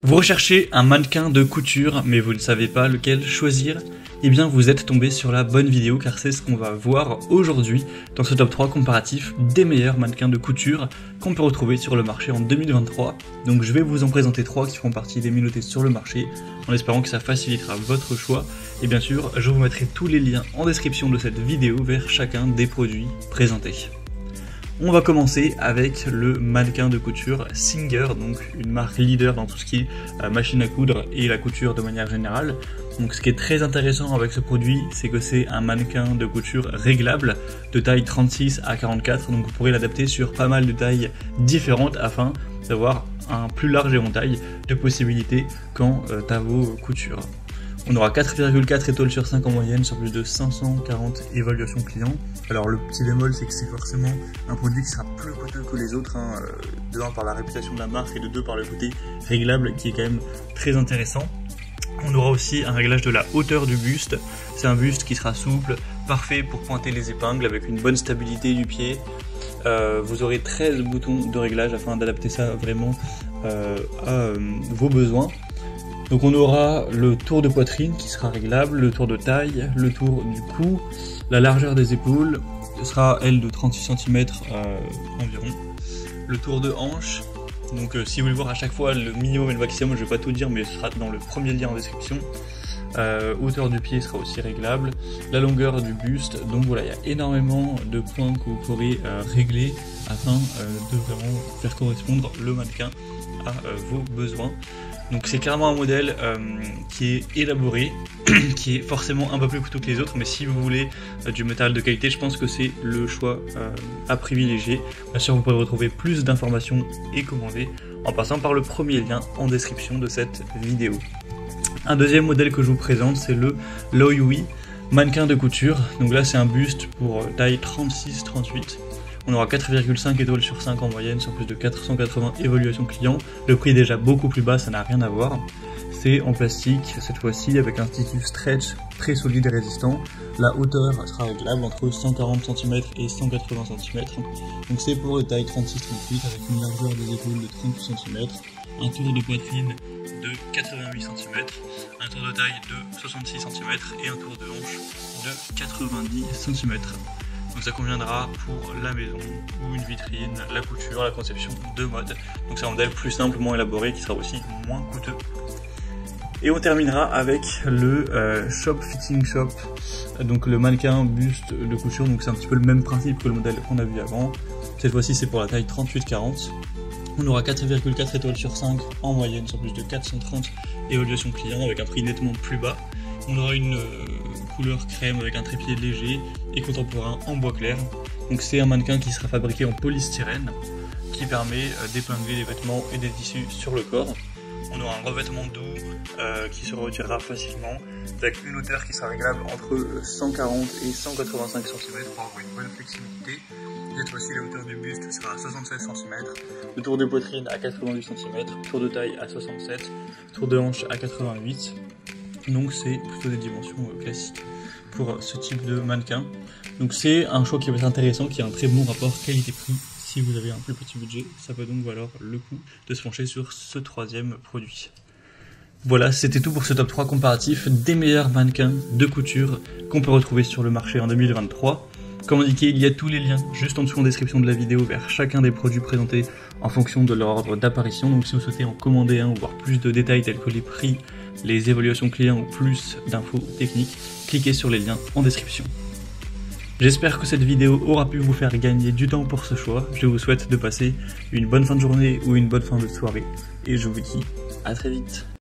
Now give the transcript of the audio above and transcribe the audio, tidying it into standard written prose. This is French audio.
Vous recherchez un mannequin de couture, mais vous ne savez pas lequel choisir? Eh bien, vous êtes tombé sur la bonne vidéo, car c'est ce qu'on va voir aujourd'hui dans ce top 3 comparatif des meilleurs mannequins de couture qu'on peut retrouver sur le marché en 2023. Donc je vais vous en présenter 3 qui feront partie des mieux notés sur le marché, en espérant que ça facilitera votre choix. Et bien sûr, je vous mettrai tous les liens en description de cette vidéo vers chacun des produits présentés. On va commencer avec le mannequin de couture Singer, donc une marque leader dans tout ce qui est machine à coudre et la couture de manière générale. Donc ce qui est très intéressant avec ce produit, c'est que c'est un mannequin de couture réglable de taille 36 à 44, donc vous pourrez l'adapter sur pas mal de tailles différentes afin d'avoir un plus large éventail de possibilités quant à vos coutures. On aura 4,4 étoiles sur 5 en moyenne sur plus de 540 évaluations clients. Alors le petit bémol, c'est que c'est forcément un produit qui sera plus coûteux que les autres, de 1 par la réputation de la marque et de 2 par le côté réglable qui est quand même très intéressant. On aura aussi un réglage de la hauteur du buste. C'est un buste qui sera souple, parfait pour pointer les épingles avec une bonne stabilité du pied. Vous aurez 13 boutons de réglage afin d'adapter ça vraiment à vos besoins. Donc on aura le tour de poitrine qui sera réglable, le tour de taille, le tour du cou, la largeur des épaules sera elle de 36 cm environ, le tour de hanche. Donc si vous voulez voir à chaque fois le minimum et le maximum, je vais pas tout dire mais ce sera dans le premier lien en description. Hauteur du pied sera aussi réglable, la longueur du buste, donc voilà, il y a énormément de points que vous pourrez régler afin de vraiment faire correspondre le mannequin à vos besoins. Donc c'est clairement un modèle qui est élaboré, qui est forcément un peu plus coûteux que les autres, mais si vous voulez du métal de qualité, je pense que c'est le choix à privilégier. Bien sûr, vous pourrez retrouver plus d'informations et commander en passant par le premier lien en description de cette vidéo. Un deuxième modèle que je vous présente, c'est le Loewe mannequin de couture. Donc là, c'est un buste pour taille 36-38. On aura 4,5 étoiles sur 5 en moyenne sur plus de 480 évaluations clients. Le prix est déjà beaucoup plus bas, ça n'a rien à voir. C'est en plastique cette fois-ci avec un tissu stretch très solide et résistant. La hauteur sera réglable entre 140 cm et 180 cm. Donc c'est pour les tailles 36-38 avec une largeur des épaules de 38 cm, un tour de poitrine de 88 cm, un tour de taille de 66 cm et un tour de hanche de 90 cm. Donc ça conviendra pour la maison ou une vitrine, la couture, la conception de mode. Donc c'est un modèle plus simple, moins élaboré, qui sera aussi moins coûteux. Et on terminera avec le Shop Fitting Shop, donc le mannequin buste de couture. Donc c'est un petit peu le même principe que le modèle qu'on a vu avant. Cette fois-ci c'est pour la taille 38-40. On aura 4,4 étoiles sur 5 en moyenne sur plus de 430 évaluations clients avec un prix nettement plus bas. On aura une couleur crème avec un trépied léger et contemporain en bois clair. Donc c'est un mannequin qui sera fabriqué en polystyrène qui permet d'épingler les vêtements et des tissus sur le corps. On aura un revêtement doux qui se retirera facilement avec une hauteur qui sera réglable entre 140 et 185 cm pour avoir une bonne flexibilité. Cette fois-ci, la hauteur du buste sera à 76 cm, le tour de poitrine à 88 cm, tour de taille à 67, tour de hanche à 88. Donc c'est plutôt des dimensions classiques pour ce type de mannequin. Donc c'est un choix qui va être intéressant, qui a un très bon rapport qualité-prix. Si vous avez un plus petit budget, ça peut donc valoir le coup de se pencher sur ce troisième produit. Voilà, c'était tout pour ce top 3 comparatif des meilleurs mannequins de couture qu'on peut retrouver sur le marché en 2023. Comme indiqué, il y a tous les liens juste en dessous en description de la vidéo vers chacun des produits présentés en fonction de leur ordre d'apparition. Donc si vous souhaitez en commander un ou voir plus de détails tels que les prix, les évaluations clients ou plus d'infos techniques, cliquez sur les liens en description. J'espère que cette vidéo aura pu vous faire gagner du temps pour ce choix. Je vous souhaite de passer une bonne fin de journée ou une bonne fin de soirée. Et je vous dis à très vite.